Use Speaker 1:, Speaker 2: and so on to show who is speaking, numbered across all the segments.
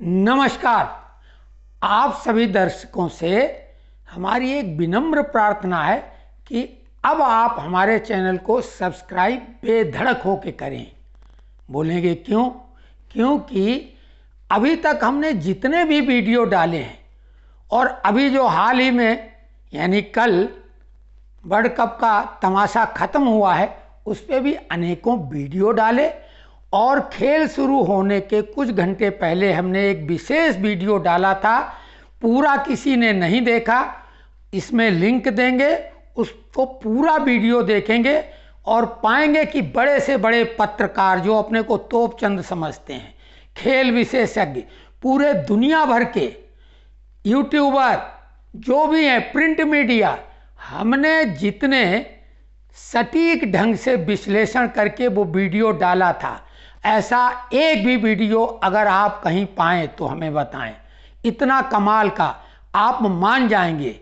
Speaker 1: नमस्कार। आप सभी दर्शकों से हमारी एक विनम्र प्रार्थना है कि अब आप हमारे चैनल को सब्सक्राइब बेधड़क होके करें। बोलेंगे क्यों? क्योंकि अभी तक हमने जितने भी वीडियो डाले हैं और अभी जो हाल ही में यानी कल वर्ल्ड कप का तमाशा ख़त्म हुआ है उस पर भी अनेकों वीडियो डाले और खेल शुरू होने के कुछ घंटे पहले हमने एक विशेष वीडियो डाला था। पूरा किसी ने नहीं देखा, इसमें लिंक देंगे, उसको पूरा वीडियो देखेंगे और पाएंगे कि बड़े से बड़े पत्रकार जो अपने को तोपचंद समझते हैं, खेल विशेषज्ञ, पूरे दुनिया भर के यूट्यूबर जो भी हैं, प्रिंट मीडिया, हमने जितने सटीक ढंग से विश्लेषण करके वो वीडियो डाला था, ऐसा एक भी वीडियो अगर आप कहीं पाएं तो हमें बताएं। इतना कमाल का आप मान जाएंगे।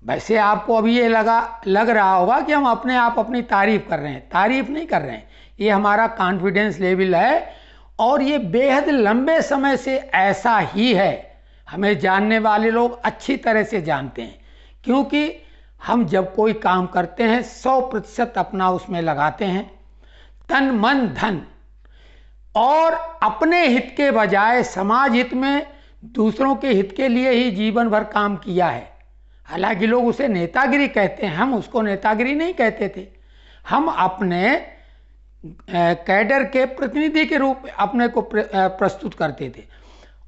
Speaker 1: वैसे आपको अभी ये लग रहा होगा कि हम अपने आप अपनी तारीफ कर रहे हैं। तारीफ नहीं कर रहे हैं, ये हमारा कॉन्फिडेंस लेवल है और ये बेहद लंबे समय से ऐसा ही है। हमें जानने वाले लोग अच्छी तरह से जानते हैं, क्योंकि हम जब कोई काम करते हैं 100% अपना उसमें लगाते हैं, तन मन धन, और अपने हित के बजाय समाज हित में दूसरों के हित के लिए ही जीवन भर काम किया है। हालांकि लोग उसे नेतागिरी कहते हैं, हम उसको नेतागिरी नहीं कहते थे। हम अपने कैडर के प्रतिनिधि के रूप में अपने को प्रस्तुत करते थे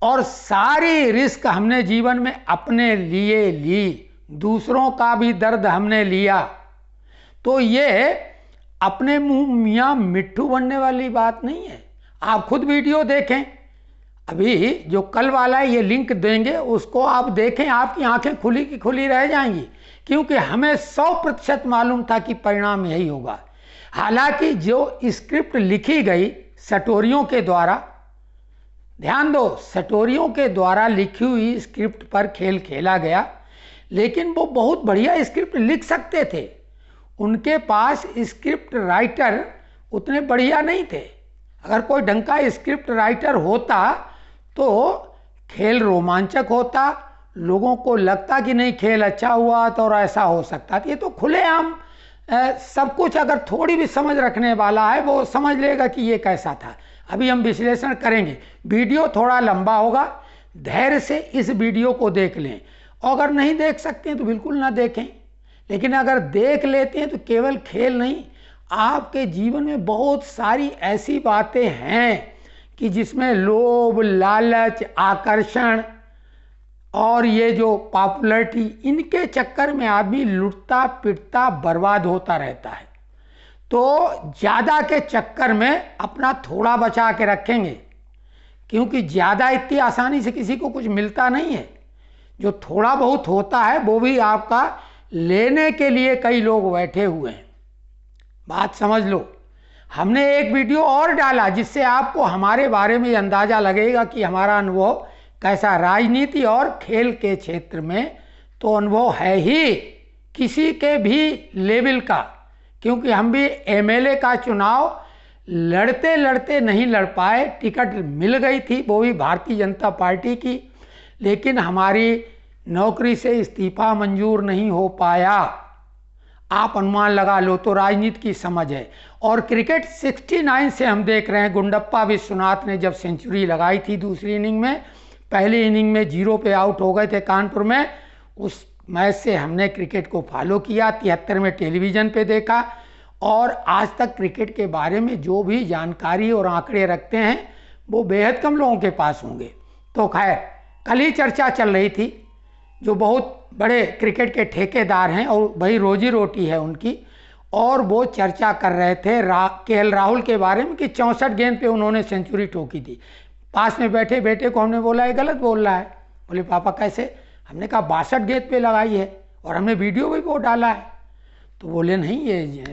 Speaker 1: और सारी रिस्क हमने जीवन में अपने लिए ली, दूसरों का भी दर्द हमने लिया। तो ये अपने मुंह मियाँ मिट्ठू बनने वाली बात नहीं है। आप खुद वीडियो देखें, अभी जो कल वाला है ये लिंक देंगे, उसको आप देखें, आपकी आंखें खुली की खुली रह जाएंगी, क्योंकि हमें 100% मालूम था कि परिणाम यही होगा। हालांकि जो स्क्रिप्ट लिखी गई सटोरियों के द्वारा, ध्यान दो, सटोरियों के द्वारा लिखी हुई स्क्रिप्ट पर खेल खेला गया, लेकिन वो बहुत बढ़िया स्क्रिप्ट लिख सकते थे। उनके पास स्क्रिप्ट राइटर उतने बढ़िया नहीं थे। अगर कोई ढंग का स्क्रिप्ट राइटर होता तो खेल रोमांचक होता, लोगों को लगता कि नहीं खेल अच्छा हुआ तो और ऐसा हो सकता। ये तो खुलेआम सब कुछ, अगर थोड़ी भी समझ रखने वाला है वो समझ लेगा कि ये कैसा था। अभी हम विश्लेषण करेंगे, वीडियो थोड़ा लंबा होगा, धैर्य से इस वीडियो को देख लें। अगर नहीं देख सकते हैं तो बिल्कुल ना देखें, लेकिन अगर देख लेते हैं तो केवल खेल नहीं, आपके जीवन में बहुत सारी ऐसी बातें हैं कि जिसमें लोभ, लालच, आकर्षण और ये जो पॉपुलैरिटी, इनके चक्कर में आदमी लुटता पिटता बर्बाद होता रहता है। तो ज़्यादा के चक्कर में अपना थोड़ा बचा के रखेंगे, क्योंकि ज़्यादा इतनी आसानी से किसी को कुछ मिलता नहीं है। जो थोड़ा बहुत होता है वो भी आपका लेने के लिए कई लोग बैठे हुए हैं। बात समझ लो। हमने एक वीडियो और डाला जिससे आपको हमारे बारे में अंदाज़ा लगेगा कि हमारा अनुभव कैसा। राजनीति और खेल के क्षेत्र में तो अनुभव है ही किसी के भी लेवल का, क्योंकि हम भी एमएलए का चुनाव लड़ते लड़ते नहीं लड़ पाए। टिकट मिल गई थी, वो भी भारतीय जनता पार्टी की, लेकिन हमारी नौकरी से इस्तीफा मंजूर नहीं हो पाया। आप अनुमान लगा लो। तो राजनीति की समझ है। और क्रिकेट 69 से हम देख रहे हैं। गुंडप्पा विश्वनाथ ने जब सेंचुरी लगाई थी दूसरी इनिंग में, पहली इनिंग में 0 पे आउट हो गए थे कानपुर में, उस मैच से हमने क्रिकेट को फॉलो किया, 73 में टेलीविज़न पे देखा, और आज तक क्रिकेट के बारे में जो भी जानकारी और आंकड़े रखते हैं वो बेहद कम लोगों के पास होंगे। तो खैर, कल ही चर्चा चल रही थी, जो बहुत बड़े क्रिकेट के ठेकेदार हैं और वही रोजी रोटी है उनकी, और वो चर्चा कर रहे थे केएल राहुल के बारे में कि 64 गेंद पे उन्होंने सेंचुरी ठोकी थी। पास में बैठे बेटे को हमने बोला ये गलत बोल रहा है। बोले पापा कैसे? हमने कहा 62 गेंद पे लगाई है और हमने वीडियो भी वो डाला है। तो बोले नहीं ये,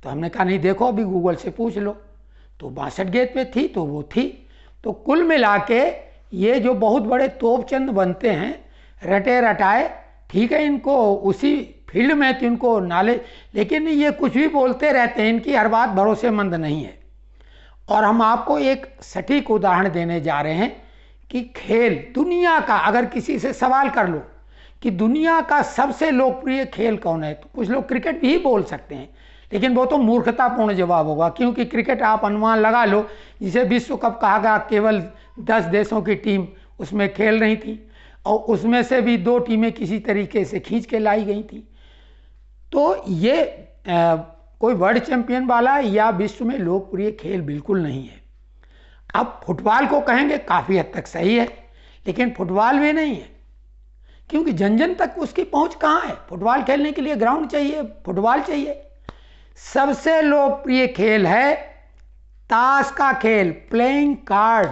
Speaker 1: तो हमने कहा नहीं देखो अभी गूगल से पूछ लो। तो 62 गेंद पे थी तो वो थी। तो कुल मिला के ये जो बहुत बड़े तोपचंद बनते हैं, रटे रटाए, ठीक है, इनको उसी फील्ड में तो इनको नॉलेज, लेकिन ये कुछ भी बोलते रहते हैं, इनकी हर बात भरोसेमंद नहीं है। और हम आपको एक सटीक उदाहरण देने जा रहे हैं कि खेल दुनिया का, अगर किसी से सवाल कर लो कि दुनिया का सबसे लोकप्रिय खेल कौन है, तो कुछ लोग क्रिकेट भी बोल सकते हैं, लेकिन वो तो मूर्खतापूर्ण जवाब होगा, क्योंकि क्रिकेट आप अनुमान लगा लो, जिसे विश्व कप कहा गया, केवल 10 देशों की टीम उसमें खेल रही थी और उसमें से भी 2 टीमें किसी तरीके से खींच के लाई गई थी। तो ये कोई वर्ल्ड चैंपियन वाला या विश्व में लोकप्रिय खेल बिल्कुल नहीं है। अब फुटबॉल को कहेंगे, काफ़ी हद तक सही है, लेकिन फुटबॉल भी नहीं है, क्योंकि जन जन तक उसकी पहुंच कहाँ है। फुटबॉल खेलने के लिए ग्राउंड चाहिए, फुटबॉल चाहिए। सबसे लोकप्रिय खेल है ताश का खेल, प्लेइंग कार्ड,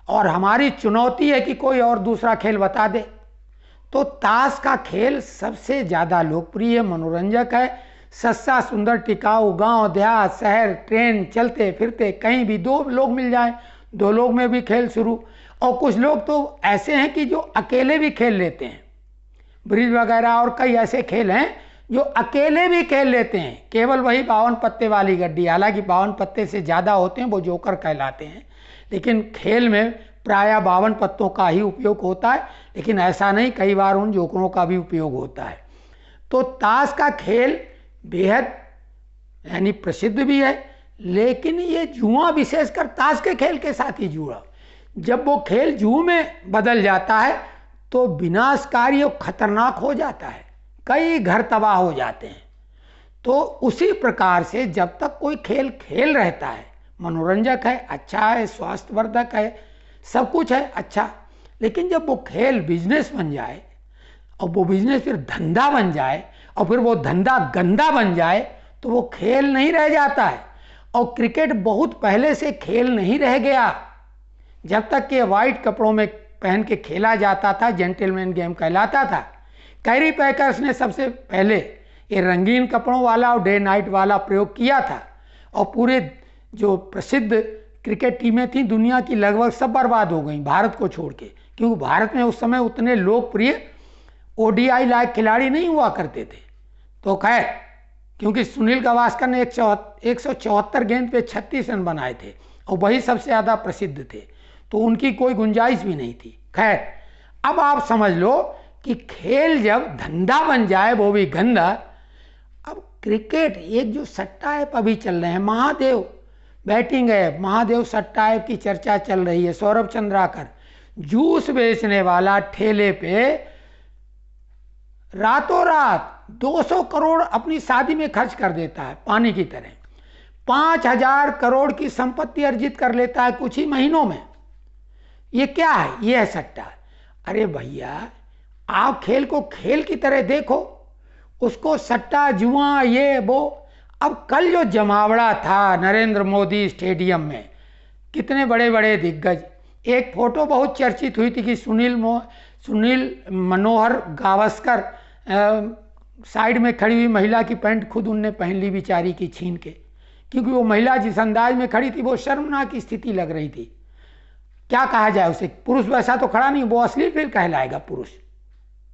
Speaker 1: और हमारी चुनौती है कि कोई और दूसरा खेल बता दे। तो ताश का खेल सबसे ज़्यादा लोकप्रिय, मनोरंजक है, सस्ता, सुंदर, टिकाऊ, गांव, देहात, शहर, ट्रेन, चलते फिरते कहीं भी 2 लोग मिल जाएं, 2 लोग में भी खेल शुरू। और कुछ लोग तो ऐसे हैं कि जो अकेले भी खेल लेते हैं, ब्रिज वगैरह और कई ऐसे खेल हैं जो अकेले भी खेल लेते हैं, केवल वही 52 पत्ते वाली गड्डी। हालांकि 52 पत्ते से ज़्यादा होते हैं, वो जोकर कहलाते हैं, लेकिन खेल में प्रायः 52 पत्तों का ही उपयोग होता है, लेकिन ऐसा नहीं, कई बार उन जोकरों का भी उपयोग होता है। तो ताश का खेल बेहद यानी प्रसिद्ध भी है, लेकिन ये जुआ विशेषकर ताश के खेल के साथ ही जुड़ा। जब वो खेल जुए में बदल जाता है तो विनाशकारी और खतरनाक हो जाता है, कई घर तबाह हो जाते हैं। तो उसी प्रकार से जब तक कोई खेल खेल रहता है, मनोरंजक है, अच्छा है, स्वास्थ्यवर्धक है, सब कुछ है अच्छा, लेकिन जब वो खेल बिजनेस बन जाए और वो बिजनेस फिर धंधा बन जाए और फिर वो धंधा गंदा बन जाए, तो वो खेल नहीं रह जाता है। और क्रिकेट बहुत पहले से खेल नहीं रह गया, जब तक कि वाइट कपड़ों में पहन के खेला जाता था, जेंटलमैन गेम कहलाता था। कैरी पैकर्स ने सबसे पहले ये रंगीन कपड़ों वाला और डे नाइट वाला प्रयोग किया था, और पूरे जो प्रसिद्ध क्रिकेट टीमें थी दुनिया की लगभग सब बर्बाद हो गई भारत को छोड़ के, क्योंकि भारत में उस समय उतने लोकप्रिय ओडीआई लायक खिलाड़ी नहीं हुआ करते थे। तो खैर, क्योंकि सुनील गावस्कर ने 174 गेंद पे 36 रन बनाए थे और वही सबसे ज़्यादा प्रसिद्ध थे, तो उनकी कोई गुंजाइश भी नहीं थी। खैर, अब आप समझ लो कि खेल जब धंधा बन जाए, वो भी गंदा। अब क्रिकेट, एक जो सट्टा ऐप अभी चल रहे हैं, महादेव बैटिंग ऐप, महादेव सट्टा ऐप की चर्चा चल रही है। सौरभ चंद्राकर जूस बेचने वाला ठेले पे रातों रात 200 करोड़ अपनी शादी में खर्च कर देता है, पानी की तरह। 5000 करोड़ की संपत्ति अर्जित कर लेता है कुछ ही महीनों में। ये क्या है? ये है सट्टा। अरे भैया, आप खेल को खेल की तरह देखो, उसको सट्टा जुआ ये वो। अब कल जो जमावड़ा था नरेंद्र मोदी स्टेडियम में, कितने बड़े बड़े दिग्गज, एक फोटो बहुत चर्चित हुई थी कि सुनील मनोहर गावस्कर साइड में खड़ी हुई महिला की पैंट खुद उनने पहन ली बेचारी की छीन के, क्योंकि वो महिला जिस अंदाज में खड़ी थी वो शर्मनाक स्थिति लग रही थी। क्या कहा जाए उसे, पुरुष वैसा तो खड़ा नहीं, वो अश्लील फिर कहलाएगा पुरुष।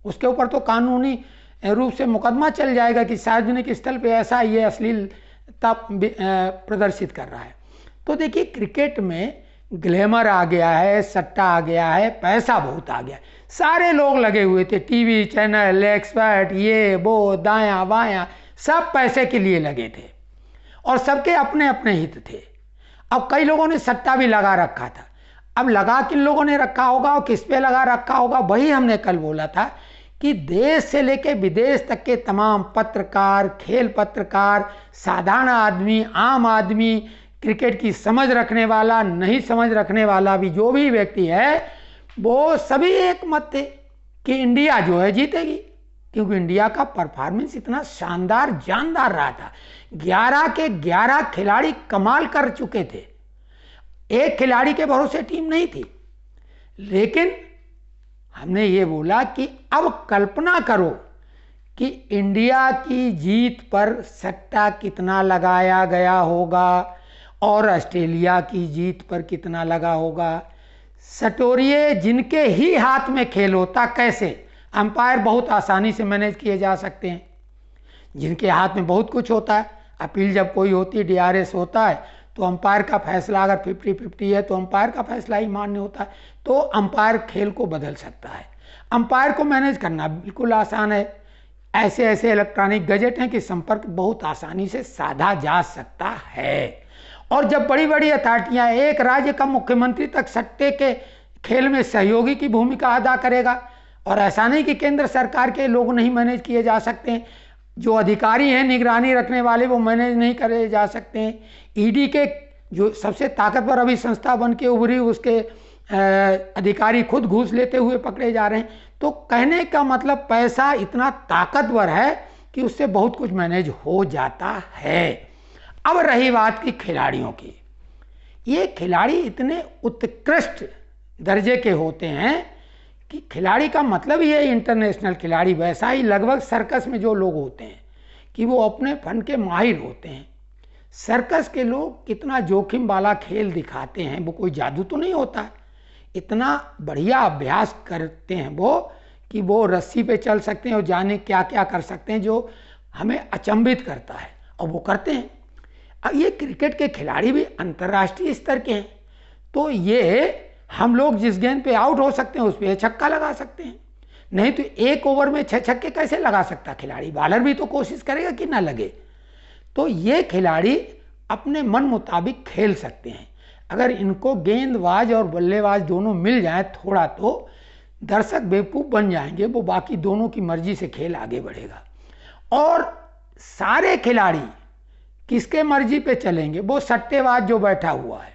Speaker 1: उसके ऊपर तो कानूनी रूप से मुकदमा चल जाएगा कि सार्वजनिक स्थल पे ऐसा ये अश्लीलता प्रदर्शित कर रहा है। तो देखिए, क्रिकेट में ग्लैमर आ गया है, सट्टा आ गया है, पैसा बहुत आ गया है। सारे लोग लगे हुए थे, टीवी चैनल, एक्सपर्ट, ये वो, दायां बायां, सब पैसे के लिए लगे थे और सबके अपने अपने हित थे। अब कई लोगों ने सट्टा भी लगा रखा था। अब लगा किन लोगों ने रखा होगा और किस पे लगा रखा होगा, वही हमने कल बोला था कि देश से लेकर विदेश तक के तमाम पत्रकार, खेल पत्रकार, साधारण आदमी, आम आदमी, क्रिकेट की समझ रखने वाला, नहीं समझ रखने वाला भी, जो भी व्यक्ति है, वो सभी एक मत थे कि इंडिया जो है जीतेगी, क्योंकि इंडिया का परफॉर्मेंस इतना शानदार जानदार रहा था। 11 के 11 खिलाड़ी कमाल कर चुके थे, एक खिलाड़ी के भरोसे टीम नहीं थी। लेकिन हमने ये बोला कि अब कल्पना करो कि इंडिया की जीत पर सट्टा कितना लगाया गया होगा और ऑस्ट्रेलिया की जीत पर कितना लगा होगा। सटोरिये जिनके ही हाथ में खेल होता, कैसे अंपायर बहुत आसानी से मैनेज किए जा सकते हैं, जिनके हाथ में बहुत कुछ होता है। अपील जब कोई होती है, DRS होता है, तो अंपायर का फैसला अगर 50-50 है तो अंपायर का फैसला ही मान्य होता है। तो अंपायर खेल को बदल सकता है। अंपायर को मैनेज करना बिल्कुल आसान है। ऐसे ऐसे इलेक्ट्रॉनिक गैजेट हैं कि संपर्क बहुत आसानी से साधा जा सकता है। और जब बड़ी बड़ी अथॉरिटियां, एक राज्य का मुख्यमंत्री तक सट्टे के खेल में सहयोगी की भूमिका अदा करेगा। और ऐसा नहीं कि केंद्र सरकार के लोग नहीं मैनेज किए जा सकते हैं, जो अधिकारी हैं निगरानी रखने वाले वो मैनेज नहीं करे जा सकते हैं। ईडी के जो सबसे ताकतवर अभी संस्था बन के उभरी, उसके अधिकारी खुद घूस लेते हुए पकड़े जा रहे हैं। तो कहने का मतलब पैसा इतना ताकतवर है कि उससे बहुत कुछ मैनेज हो जाता है। अब रही बात की खिलाड़ियों की, ये खिलाड़ी इतने उत्कृष्ट दर्जे के होते हैं कि खिलाड़ी का मतलब ही है इंटरनेशनल खिलाड़ी। वैसा ही लगभग सर्कस में जो लोग होते हैं कि वो अपने फन के माहिर होते हैं। सर्कस के लोग कितना जोखिम वाला खेल दिखाते हैं, वो कोई जादू तो नहीं होता है। इतना बढ़िया अभ्यास करते हैं वो कि वो रस्सी पे चल सकते हैं और जाने क्या क्या कर सकते हैं, जो हमें अचंभित करता है, और वो करते हैं। अब ये क्रिकेट के खिलाड़ी भी अंतर्राष्ट्रीय स्तर के हैं, तो ये हम लोग जिस गेंद पे आउट हो सकते हैं उस पर छक्का लगा सकते हैं। नहीं तो एक ओवर में 6 छक्के कैसे लगा सकता खिलाड़ी? बॉलर भी तो कोशिश करेगा कि ना लगे। तो ये खिलाड़ी अपने मन मुताबिक खेल सकते हैं। अगर इनको गेंदबाज और बल्लेबाज दोनों मिल जाए थोड़ा, तो दर्शक बेवकूफ़ बन जाएंगे, वो बाकी दोनों की मर्जी से खेल आगे बढ़ेगा। और सारे खिलाड़ी किसके मर्जी पे चलेंगे? वो सट्टेबाज जो बैठा हुआ है,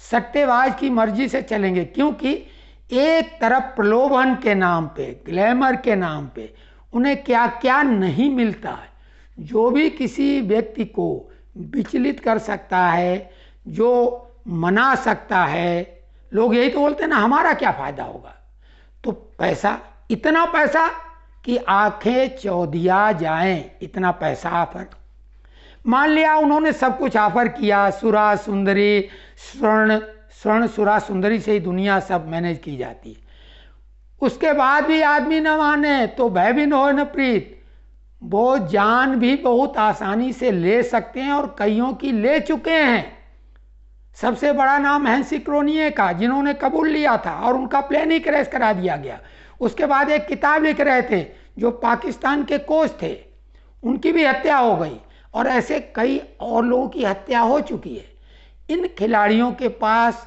Speaker 1: सट्टेबाज की मर्जी से चलेंगे, क्योंकि एक तरफ प्रलोभन के नाम पे, ग्लैमर के नाम पे उन्हें क्या क्या नहीं मिलता है, जो भी किसी व्यक्ति को विचलित कर सकता है, जो मना सकता है। लोग यही तो बोलते हैं ना, हमारा क्या फायदा होगा। तो पैसा, इतना पैसा कि आंखें चौधिया जाएं, इतना पैसा ऑफर। मान लिया उन्होंने सब कुछ ऑफर किया, सुरा सुंदरी, स्वर्ण सुरा सुंदरी से ही दुनिया सब मैनेज की जाती है, उसके बाद भी आदमी न माने तो भय भी न हो न प्रीत। वो जान भी बहुत आसानी से ले सकते हैं और कईयों की ले चुके हैं। सबसे बड़ा नाम हैंसी क्रोनिये का, जिन्होंने कबूल लिया था और उनका प्लेन ही क्रैश करा दिया गया। उसके बाद एक किताब लिख रहे थे जो पाकिस्तान के कोच थे, उनकी भी हत्या हो गई, और ऐसे कई और लोगों की हत्या हो चुकी है। इन खिलाड़ियों के पास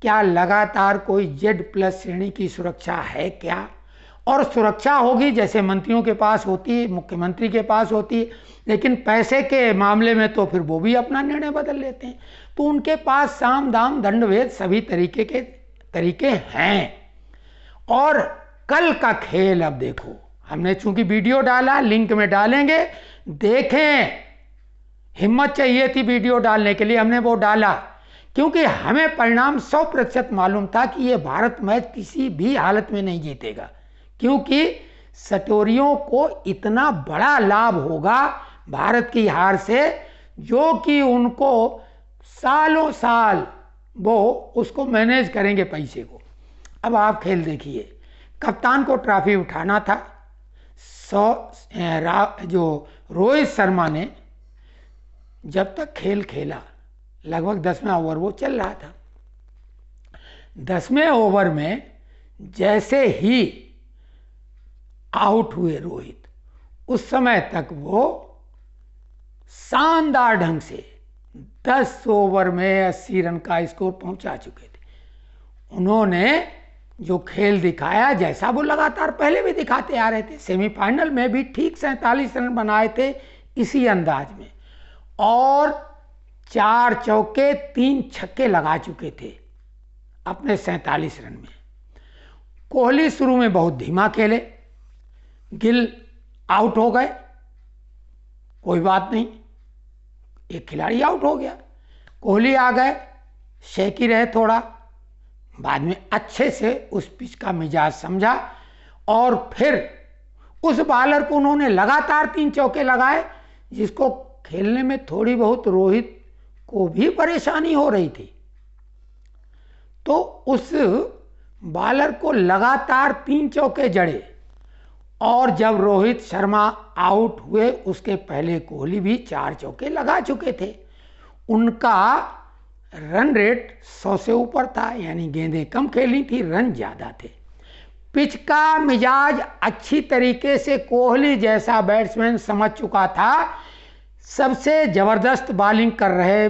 Speaker 1: क्या लगातार कोई Z+ श्रेणी की सुरक्षा है क्या? और सुरक्षा होगी जैसे मंत्रियों के पास होती है, मुख्यमंत्री के पास होती है, लेकिन पैसे के मामले में तो फिर वो भी अपना निर्णय बदल लेते हैं। तो उनके पास साम दाम दंड भेद सभी तरीके हैं। और कल का खेल अब देखो, हमने चूंकि वीडियो डाला, लिंक में डालेंगे, देखें। हिम्मत चाहिए थी वीडियो डालने के लिए, हमने वो डाला क्योंकि हमें परिणाम 100% मालूम था कि ये भारत मैच किसी भी हालत में नहीं जीतेगा, क्योंकि सटोरियों को इतना बड़ा लाभ होगा भारत की हार से, जो कि उनको सालों साल वो उसको मैनेज करेंगे पैसे को। अब आप खेल देखिए, कप्तान को ट्रॉफी उठाना था। जो रोहित शर्मा ने जब तक खेल खेला, लगभग 10वें ओवर वो चल रहा था, 10वें ओवर में जैसे ही आउट हुए रोहित, उस समय तक वो शानदार ढंग से 10 ओवर में 80 रन का स्कोर पहुंचा चुके थे। उन्होंने जो खेल दिखाया, जैसा वो लगातार पहले भी दिखाते आ रहे थे, सेमीफाइनल में भी ठीक 47 रन बनाए थे इसी अंदाज में, और 4 चौके 3 छक्के लगा चुके थे अपने 47 रन में। कोहली शुरू में बहुत धीमा खेले, गिल आउट हो गए, कोई बात नहीं, एक खिलाड़ी आउट हो गया, कोहली आ गए, शेकी रहे थोड़ा, बाद में अच्छे से उस पिच का मिजाज समझा, और फिर उस बॉलर को उन्होंने लगातार 3 चौके लगाए, जिसको खेलने में थोड़ी बहुत रोहित को भी परेशानी हो रही थी। तो उस बॉलर को लगातार 3 चौके जड़े, और जब रोहित शर्मा आउट हुए उसके पहले कोहली भी 4 चौके लगा चुके थे। उनका रन रेट 100 से ऊपर था, यानी गेंदें कम खेली थी, रन ज़्यादा थे। पिच का मिजाज अच्छी तरीके से कोहली जैसा बैट्समैन समझ चुका था। सबसे ज़बरदस्त बॉलिंग कर रहे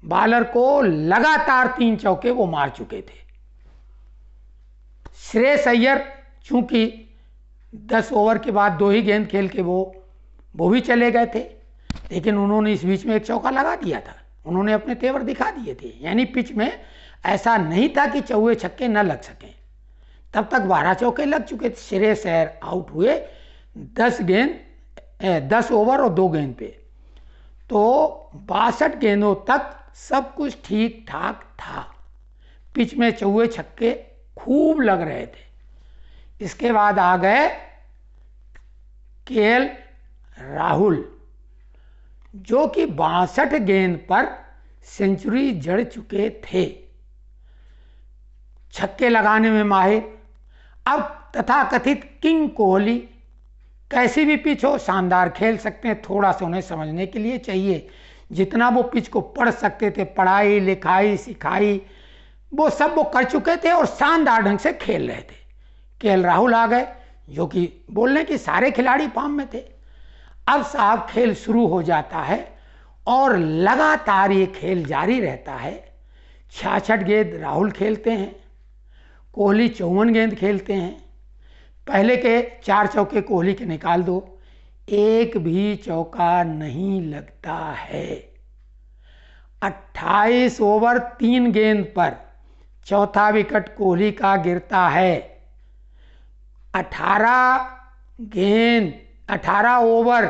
Speaker 1: बॉलर को लगातार 3 चौके वो मार चुके थे। श्रेयस अय्यर चूंकि 10 ओवर के बाद 2 ही गेंद खेल के वो भी चले गए थे, लेकिन उन्होंने इस बीच में एक चौका लगा दिया था, उन्होंने अपने तेवर दिखा दिए थे। यानी पिच में ऐसा नहीं था कि चौके छक्के न लग सकें, तब तक 12 चौके लग चुके थे। श्रेयस अय्यर आउट हुए 10 ओवर और 2 गेंद पे, तो 62 गेंदों तक सब कुछ ठीक ठाक था। पिच में चौके छक्के खूब लग रहे थे। इसके बाद आ गए केएल राहुल, जो कि 62 गेंद पर सेंचुरी जड़ चुके थे, छक्के लगाने में माहिर। अब तथाकथित किंग कोहली, कैसी भी पिच हो शानदार खेल सकते हैं। थोड़ा सा उन्हें समझने के लिए चाहिए, जितना वो पिच को पढ़ सकते थे, पढ़ाई लिखाई सिखाई वो सब वो कर चुके थे और शानदार ढंग से खेल रहे थे। केएल राहुल आ गए, जो कि बोलने कि सारे खिलाड़ी फॉर्म में थे। अब साहब खेल शुरू हो जाता है और लगातार ये खेल जारी रहता है। 66 गेंद राहुल खेलते हैं, कोहली 54 गेंद खेलते हैं। पहले के 4 चौके कोहली के निकाल दो, एक भी चौका नहीं लगता है। 28 ओवर 3 गेंद पर चौथा विकेट कोहली का गिरता है। 18 ओवर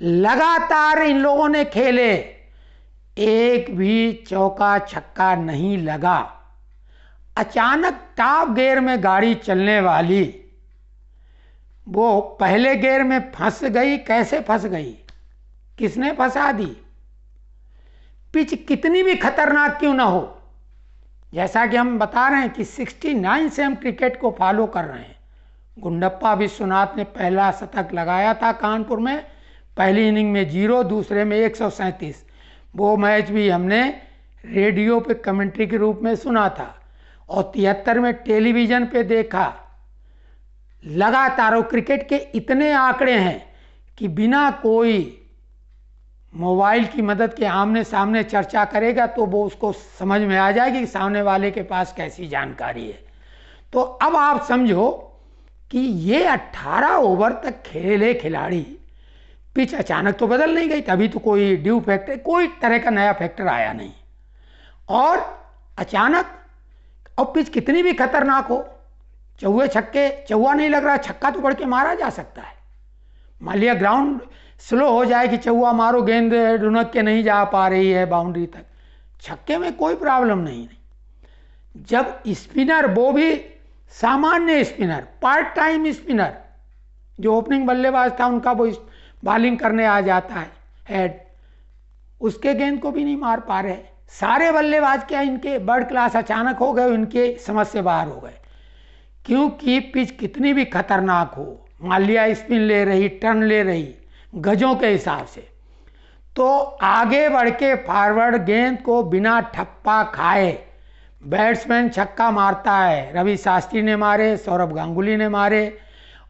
Speaker 1: लगातार इन लोगों ने खेले, एक भी चौका छक्का नहीं लगा। अचानक टॉप गियर में गाड़ी चलने वाली वो पहले गियर में फंस गई। कैसे फंस गई, किसने फंसा दी? पिच कितनी भी खतरनाक क्यों ना हो, जैसा कि हम बता रहे हैं कि 69 से हम क्रिकेट को फॉलो कर रहे हैं। गुंडप्पा विश्वनाथ ने पहला शतक लगाया था कानपुर में, पहली इनिंग में 0, दूसरे में 137। वो मैच भी हमने रेडियो पे कमेंट्री के रूप में सुना था और 73 में टेलीविज़न पे देखा। लगातार क्रिकेट के इतने आंकड़े हैं कि बिना कोई मोबाइल की मदद के आमने सामने चर्चा करेगा तो वो उसको समझ में आ जाएगी कि सामने वाले के पास कैसी जानकारी है। तो अब आप समझो कि ये 18 ओवर तक खेले खिलाड़ी, पिच अचानक तो बदल नहीं गई, तभी तो कोई ड्यू फैक्टर, कोई तरह का नया फैक्टर आया नहीं। और अचानक, अब पिच कितनी भी खतरनाक हो, चौके छक्के, चौवा नहीं लग रहा, छक्का तो बढ़ के मारा जा सकता है। मान लिया ग्राउंड स्लो हो जाए कि चौवा मारो, गेंद ढुनक के नहीं जा पा रही है बाउंड्री तक, छक्के में कोई प्रॉब्लम नहीं। जब स्पिनर, वो भी सामान्य स्पिनर, पार्ट टाइम स्पिनर, जो ओपनिंग बल्लेबाज था उनका वो बॉलिंग करने आ जाता है हेड, उसके गेंद को भी नहीं मार पा रहे। सारे बल्लेबाज क्या इनके बर्ड क्लास अचानक हो गए, इनके समझ से बाहर हो गए। क्योंकि पिच कितनी भी खतरनाक हो, मान लिया स्पिन ले रही, टर्न ले रही गजों के हिसाब से, तो आगे बढ़ के फॉरवर्ड गेंद को बिना ठप्पा खाए बैट्समैन छक्का मारता है। रवि शास्त्री ने मारे, सौरभ गांगुली ने मारे,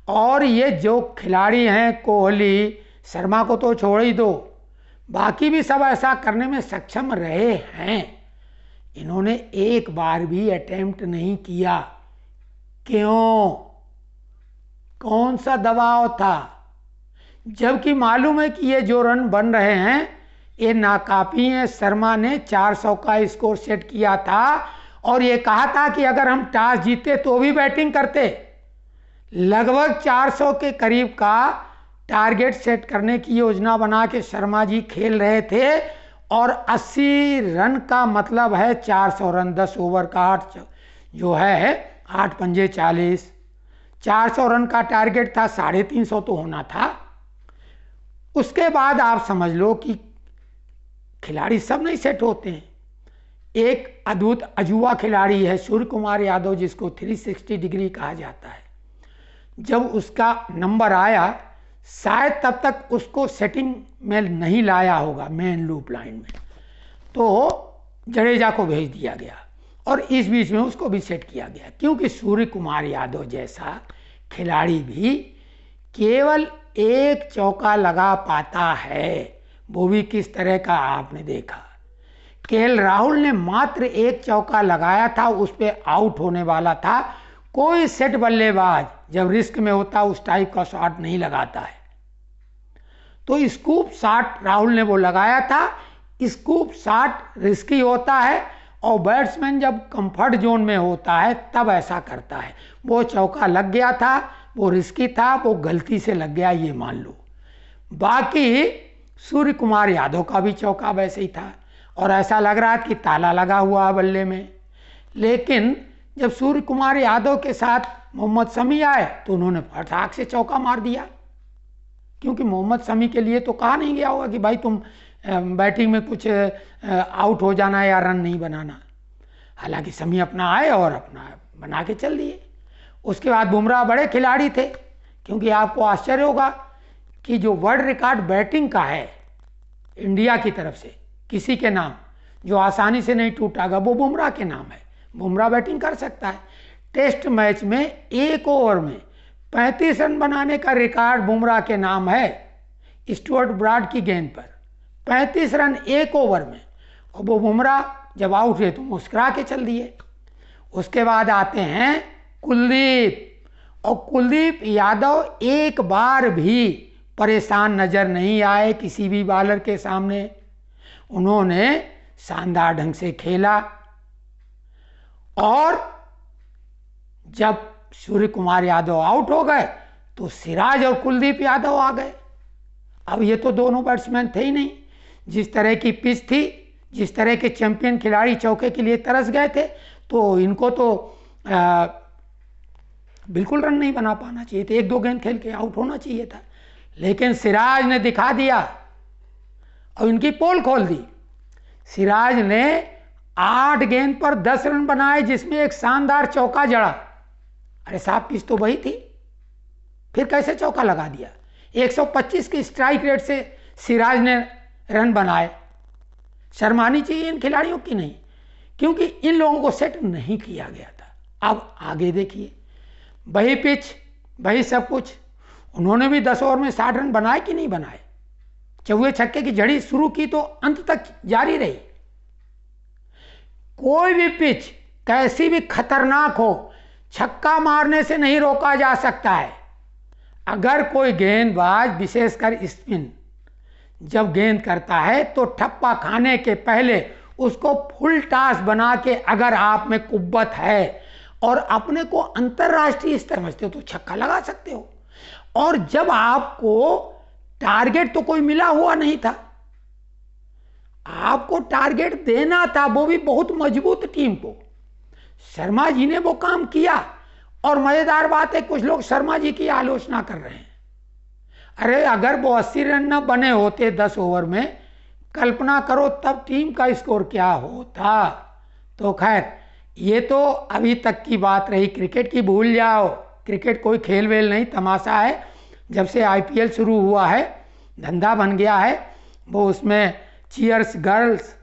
Speaker 1: और ये जो खिलाड़ी हैं, कोहली, शर्मा को तो छोड़ ही दो, बाकी भी सब ऐसा करने में सक्षम रहे हैं। इन्होंने एक बार भी अटेम्प्ट नहीं किया। क्यों? कौन सा दबाव था? जबकि मालूम है कि ये जो रन बन रहे हैं ये नाकाफी हैं। शर्मा ने 400 का स्कोर सेट किया था और ये कहा था कि अगर हम टॉस जीते तो भी बैटिंग करते। लगभग 400 के करीब का टारगेट सेट करने की योजना बना के शर्मा जी खेल रहे थे, और 80 रन का मतलब है 400 रन। 10 ओवर का 8 जो है 8 पंजे 40, 400 रन का टारगेट था, 350 तो होना था। उसके बाद आप समझ लो कि खिलाड़ी सब नहीं सेट होते हैं। एक अद्भुत अजूबा खिलाड़ी है सूर्य कुमार यादव, जिसको 360 डिग्री कहा जाता है। जब उसका नंबर आया, शायद तब तक उसको सेटिंग में नहीं लाया होगा मेन लूप लाइन में, तो जडेजा को भेज दिया गया और इस बीच में उसको भी सेट किया गया, क्योंकि सूर्य कुमार यादव जैसा खिलाड़ी भी केवल एक चौका लगा पाता है, वो भी किस तरह का आपने देखा। केएल राहुल ने मात्र एक चौका लगाया था, उस पर आउट होने वाला था। कोई सेट बल्लेबाज जब रिस्क में होता उस टाइप का शॉट नहीं लगाता है। तो स्कूप शॉट राहुल ने वो लगाया था। स्कूप शॉट रिस्की होता है और बैट्समैन जब कंफर्ट जोन में होता है तब ऐसा करता है। वो चौका लग गया था, वो रिस्की था, वो गलती से लग गया, ये मान लो। बाकी सूर्य कुमार यादव का भी चौका वैसे ही था और ऐसा लग रहा था कि ताला लगा हुआ है बल्ले में। लेकिन जब सूर्य कुमार यादव के साथ मोहम्मद शमी आए तो उन्होंने फटाक से चौका मार दिया, क्योंकि मोहम्मद शमी के लिए तो कहा नहीं गया होगा कि भाई तुम बैटिंग में कुछ आउट हो जाना या रन नहीं बनाना। हालांकि शमी अपना आए और अपना बना के चल दिए। उसके बाद बुमराह बड़े खिलाड़ी थे, क्योंकि आपको आश्चर्य होगा कि जो वर्ल्ड रिकॉर्ड बैटिंग का है इंडिया की तरफ से किसी के नाम, जो आसानी से नहीं टूटागा, वो बुमराह के नाम है। बुमराह बैटिंग कर सकता है। टेस्ट मैच में एक ओवर में 35 रन बनाने का रिकॉर्ड बुमराह के नाम है। स्टुअर्ट ब्रॉड की गेंद पर 35 रन एक ओवर में, और वो बुमराह जब आउट हुए तो मुस्कुरा के चल दिए। उसके बाद आते हैं कुलदीप, और कुलदीप यादव एक बार भी परेशान नजर नहीं आए किसी भी बॉलर के सामने। उन्होंने शानदार ढंग से खेला और जब सूर्य कुमार यादव आउट हो गए तो सिराज और कुलदीप यादव आ गए। अब ये तो दोनों बैट्समैन थे ही नहीं। जिस तरह की पिच थी, जिस तरह के चैंपियन खिलाड़ी चौके के लिए तरस गए थे, तो इनको तो बिल्कुल रन नहीं बना पाना चाहिए थे। एक दो गेंद खेल के आउट होना चाहिए था। लेकिन सिराज ने दिखा दिया और इनकी पोल खोल दी। सिराज ने 8 गेंद पर 10 रन बनाए, जिसमें एक शानदार चौका जड़ा। अरे साहब, पिच तो वही थी, फिर कैसे चौका लगा दिया? 125 की स्ट्राइक रेट से सिराज ने रन बनाए। शर्मानी चाहिए इन खिलाड़ियों की नहीं, क्योंकि इन लोगों को सेट नहीं किया गया था। अब आगे देखिए, वही पिच, वही सब कुछ। उन्होंने भी 10 ओवर में 60 रन बनाए कि नहीं बनाए? चौके छक्के की झड़ी शुरू की तो अंत तक जारी रही। कोई भी पिच कैसी भी खतरनाक हो, छक्का मारने से नहीं रोका जा सकता है। अगर कोई गेंदबाज, विशेषकर स्पिन, जब गेंद करता है तो ठप्पा खाने के पहले उसको फुल टॉस बना के, अगर आप में कुव्वत है और अपने को अंतर्राष्ट्रीय स्तर समझते हो, तो छक्का लगा सकते हो। और जब आपको टारगेट तो कोई मिला हुआ नहीं था, आपको टारगेट देना था, वो भी बहुत मजबूत टीम को। शर्मा जी ने वो काम किया। और मजेदार बात है, कुछ लोग शर्मा जी की आलोचना कर रहे हैं। अरे अगर वो 80 रन न बने होते 10 ओवर में, कल्पना करो तब टीम का स्कोर क्या होता। तो खैर, ये तो अभी तक की बात रही। क्रिकेट की भूल जाओ, क्रिकेट कोई खेल वेल नहीं, तमाशा है। जब से IPL शुरू हुआ है, धंधा बन गया है। वो उसमें चीयर्स गर्ल्स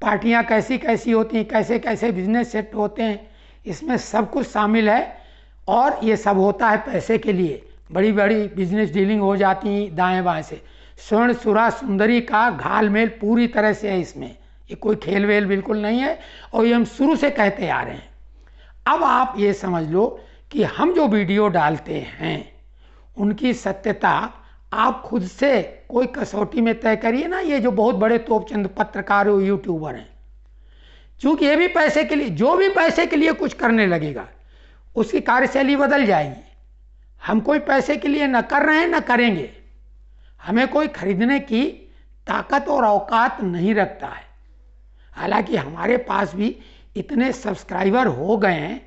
Speaker 1: पार्टियां कैसी कैसी होती हैं, कैसे कैसे बिजनेस सेट होते हैं, इसमें सब कुछ शामिल है। और ये सब होता है पैसे के लिए। बड़ी बड़ी बिजनेस डीलिंग हो जाती हैं दाएं बाएं से। स्वर्ण सुरा सुंदरी का घालमेल पूरी तरह से है इसमें। ये कोई खेल वेल बिल्कुल नहीं है, और ये हम शुरू से कहते आ रहे हैं। अब आप ये समझ लो कि हम जो वीडियो डालते हैं उनकी सत्यता आप खुद से कोई कसौटी में तय करिए ना। ये जो बहुत बड़े तोपचंद पत्रकार और यूट्यूबर हैं, चूंकि ये भी पैसे के लिए, जो भी पैसे के लिए कुछ करने लगेगा उसकी कार्यशैली बदल जाएगी। हम कोई पैसे के लिए न कर रहे हैं न करेंगे। हमें कोई खरीदने की ताकत और औकात नहीं रखता है। हालांकि हमारे पास भी इतने सब्सक्राइबर हो गए हैं,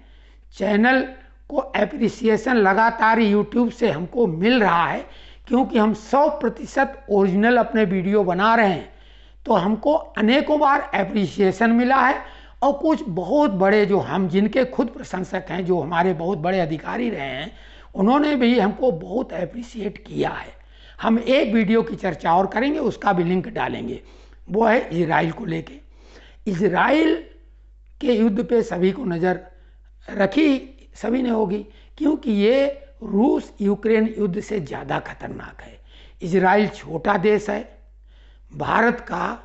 Speaker 1: चैनल को एप्रिसिएशन लगातार यूट्यूब से हमको मिल रहा है, क्योंकि हम 100% ओरिजिनल अपने वीडियो बना रहे हैं। तो हमको अनेकों बार एप्रिसिएशन मिला है। और कुछ बहुत बड़े, जो हम जिनके खुद प्रशंसक हैं, जो हमारे बहुत बड़े अधिकारी रहे हैं, उन्होंने भी हमको बहुत एप्रिशिएट किया है। हम एक वीडियो की चर्चा और करेंगे, उसका भी लिंक डालेंगे। वो है इजराइल को लेके। इजराइल के युद्ध पे सभी को नज़र रखी सभी ने होगी, क्योंकि ये रूस यूक्रेन युद्ध से ज़्यादा खतरनाक है। इजराइल छोटा देश है, भारत का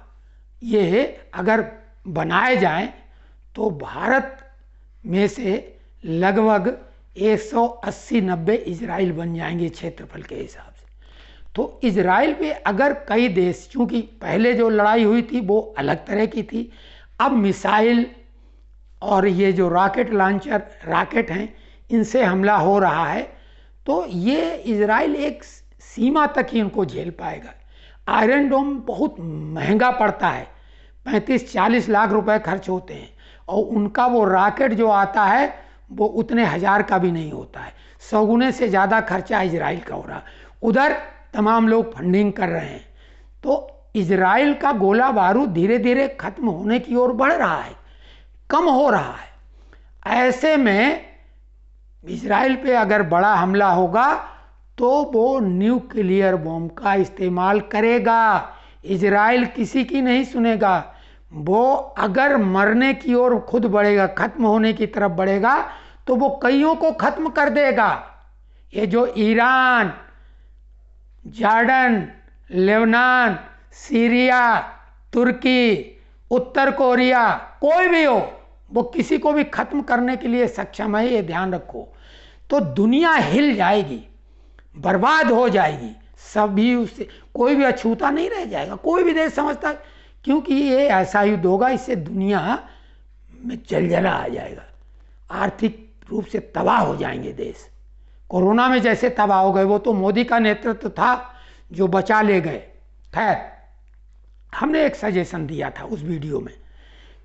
Speaker 1: ये अगर बनाए जाएं तो भारत में से लगभग 180-90 इजराइल बन जाएंगे क्षेत्रफल के हिसाब से। तो इजराइल पे अगर कई देश, चूंकि पहले जो लड़ाई हुई थी वो अलग तरह की थी, अब मिसाइल और ये जो रॉकेट लॉन्चर रॉकेट हैं इनसे हमला हो रहा है, तो ये इजराइल एक सीमा तक ही उनको झेल पाएगा। आयरन डोम बहुत महंगा पड़ता है, 35-40 लाख रुपए खर्च होते हैं, और उनका वो रॉकेट जो आता है वो उतने हजार का भी नहीं होता है। 100 गुने से ज़्यादा खर्चा इजराइल का हो रहा। उधर तमाम लोग फंडिंग कर रहे हैं, तो इजराइल का गोला बारूद धीरे धीरे खत्म होने की ओर बढ़ रहा है, कम हो रहा है। ऐसे में इजराइल पे अगर बड़ा हमला होगा तो वो न्यूक्लियर बॉम्ब का इस्तेमाल करेगा। इजराइल किसी की नहीं सुनेगा। वो अगर मरने की ओर खुद बढ़ेगा, खत्म होने की तरफ बढ़ेगा, तो वो कईयों को खत्म कर देगा। ये जो ईरान, जॉर्डन, लेबनान, सीरिया, तुर्की, उत्तर कोरिया, कोई भी हो, वो किसी को भी खत्म करने के लिए सक्षम है, ये ध्यान रखो। तो दुनिया हिल जाएगी, बर्बाद हो जाएगी, सभी उससे कोई भी अछूता नहीं रह जाएगा। कोई भी देश समझता है, क्योंकि ये ऐसा युद्ध होगा, इससे दुनिया में जलजला आ जाएगा, आर्थिक रूप से तबाह हो जाएंगे देश। कोरोना में जैसे तबाह हो गए, वो तो मोदी का नेतृत्व था जो बचा ले गए। खैर, हमने एक सजेशन दिया था उस वीडियो में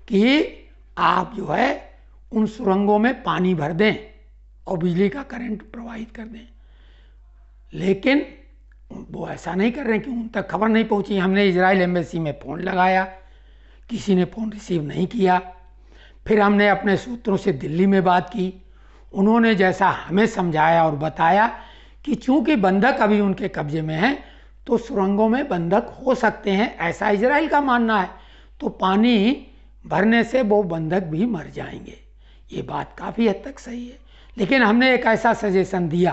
Speaker 1: कि आप जो है उन सुरंगों में पानी भर दें और बिजली का करंट प्रोवाइड कर दें, लेकिन वो ऐसा नहीं कर रहे हैं कि उन तक खबर नहीं पहुंची। हमने इजराइल एम्बेसी में फ़ोन लगाया, किसी ने फ़ोन रिसीव नहीं किया। फिर हमने अपने सूत्रों से दिल्ली में बात की, उन्होंने जैसा हमें समझाया और बताया कि चूंकि बंधक अभी उनके कब्जे में हैं तो सुरंगों में बंधक हो सकते हैं, ऐसा इजराइल का मानना है। तो पानी भरने से वो बंधक भी मर जाएंगे। ये बात काफ़ी हद तक सही है, लेकिन हमने एक ऐसा सजेशन दिया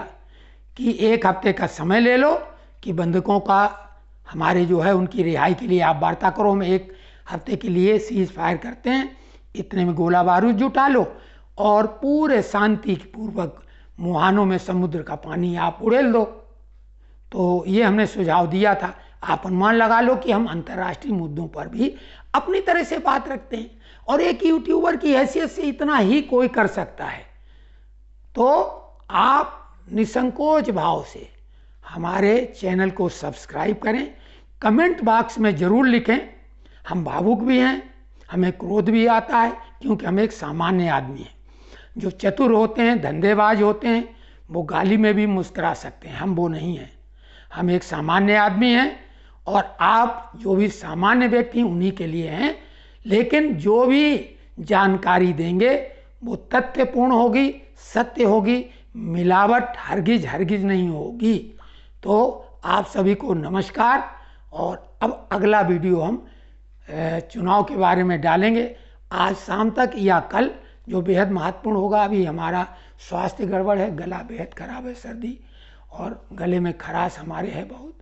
Speaker 1: कि 1 हफ्ते का समय ले लो कि बंधकों का हमारे जो है उनकी रिहाई के लिए आप वार्ता करो, हम 1 हफ्ते के लिए सीज फायर करते हैं, इतने में गोला बारूद जुटा लो और पूरे शांति पूर्वक मुहानों में समुद्र का पानी आप उड़ेल दो। तो ये हमने सुझाव दिया था। आप अनुमान लगा लो कि हम अंतर्राष्ट्रीय मुद्दों पर भी अपनी तरह से बात रखते हैं, और एक यूट्यूबर की हैसियत से इतना ही कोई कर सकता है। तो आप निसंकोच भाव से हमारे चैनल को सब्सक्राइब करें, कमेंट बॉक्स में ज़रूर लिखें। हम भावुक भी हैं, हमें क्रोध भी आता है, क्योंकि हम एक सामान्य आदमी हैं। जो चतुर होते हैं, धंधेबाज होते हैं, वो गाली में भी मुस्करा सकते हैं, हम वो नहीं हैं। हम एक सामान्य आदमी हैं, और आप जो भी सामान्य व्यक्ति हैं उन्हीं के लिए हैं। लेकिन जो भी जानकारी देंगे वो तथ्यपूर्ण होगी, सत्य होगी, मिलावट हरगिज नहीं होगी। तो आप सभी को नमस्कार। और अब अगला वीडियो हम चुनाव के बारे में डालेंगे आज शाम तक या कल, जो बेहद महत्वपूर्ण होगा। अभी हमारा स्वास्थ्य गड़बड़ है, गला बेहद खराब है, सर्दी और गले में खराश हमारे है बहुत।